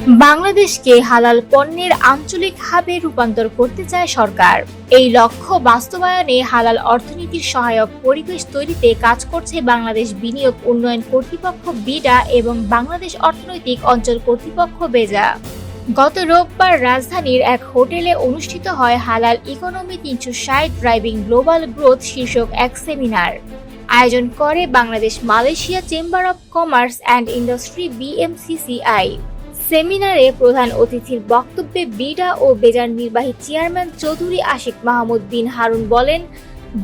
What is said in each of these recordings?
বাংলাদেশকে হালাল পণ্যের আঞ্চলিক হাবে রূপান্তর করতে চায় সরকার। এই লক্ষ্য বাস্তবায়নে হালাল অর্থনীতির সহায়ক পরিবেশ তৈরিতে কাজ করছে বাংলাদেশ বিনিয়োগ উন্নয়ন কর্তৃপক্ষ বিডা এবং বাংলাদেশ অর্থনৈতিক অঞ্চল কর্তৃপক্ষ বেজা। গত রোববার রাজধানীর এক হোটেলে অনুষ্ঠিত হয় হালাল ইকোনমি 360 ড্রাইভিং গ্লোবাল গ্রোথ শীর্ষক এক সেমিনার। আয়োজন করে Bangladesh Malaysia chamber of commerce and industry BMCCI। সেমিনারে প্রধান অতিথির বক্তব্যে বিডা ও বেজার নির্বাহী চেয়ারম্যান চৌধুরী আশিক মাহমুদ বিন হারুন বলেন,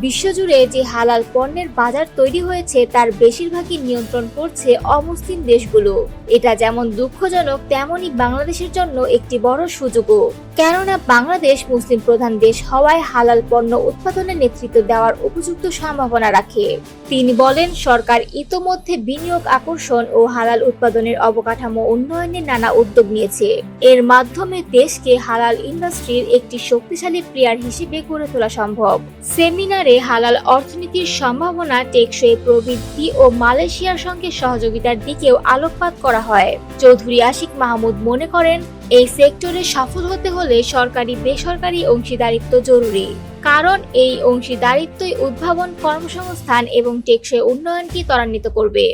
বিশ্বজুড়ে যে হালাল পণ্যের বাজার তৈরি হয়েছে তার বেশিরভাগই নিয়ন্ত্রণ করছে অমুসলিম দেশগুলো। এটা যেমন দুঃখজনক তেমনি বাংলাদেশের জন্য একটি বড় সুযোগও, কেননা বাংলাদেশ মুসলিম প্রধান দেশ হওয়ায় হালাল পণ্য উৎপাদনে নেতৃত্ব দেওয়ার উপযুক্ত সম্ভাবনা রাখে। তিনি বলেন, সরকার ইতোমধ্যে বিনিয়োগ আকর্ষণ ও হালাল উৎপাদনের অবকাঠামো উন্নয়নের নানা উদ্যোগ নিয়েছে। এর মাধ্যমে দেশকে হালাল ইন্ডাস্ট্রির একটি শক্তিশালী প্লেয়ার হিসেবে গড়ে তোলা সম্ভব। সেমিনারে হালাল অর্থনীতির সম্ভাবনা, টেকসই প্রবৃদ্ধি ও মালয়েশিয়ার সঙ্গে সহযোগিতার দিকেও আলোকপাত করা হয়। চৌধুরী আশিক মাহমুদ মনে করেন, এই সেক্টরে সফল হতে হলে সরকারি বেসরকারি অংশীদারিত্ব জরুরি, কারণ এই অংশীদারিত্বই উদ্ভাবন, কর্মসংস্থান এবং টেকসই উন্নয়নকে ত্বরান্বিত করবে।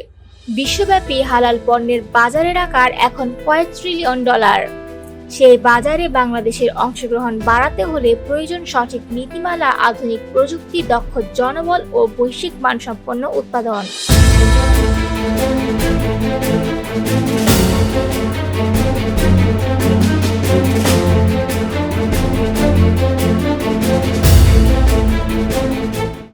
বিশ্বব্যাপী হালাল পণ্যের বাজারের আকার এখন কয়েক ট্রিলিয়ন ডলার। সেই বাজারে বাংলাদেশের অংশগ্রহণ বাড়াতে হলে প্রয়োজন সঠিক নীতিমালা, আধুনিক প্রযুক্তি, দক্ষ জনবল ও বৈশ্বিক মানসম্পন্ন উৎপাদন।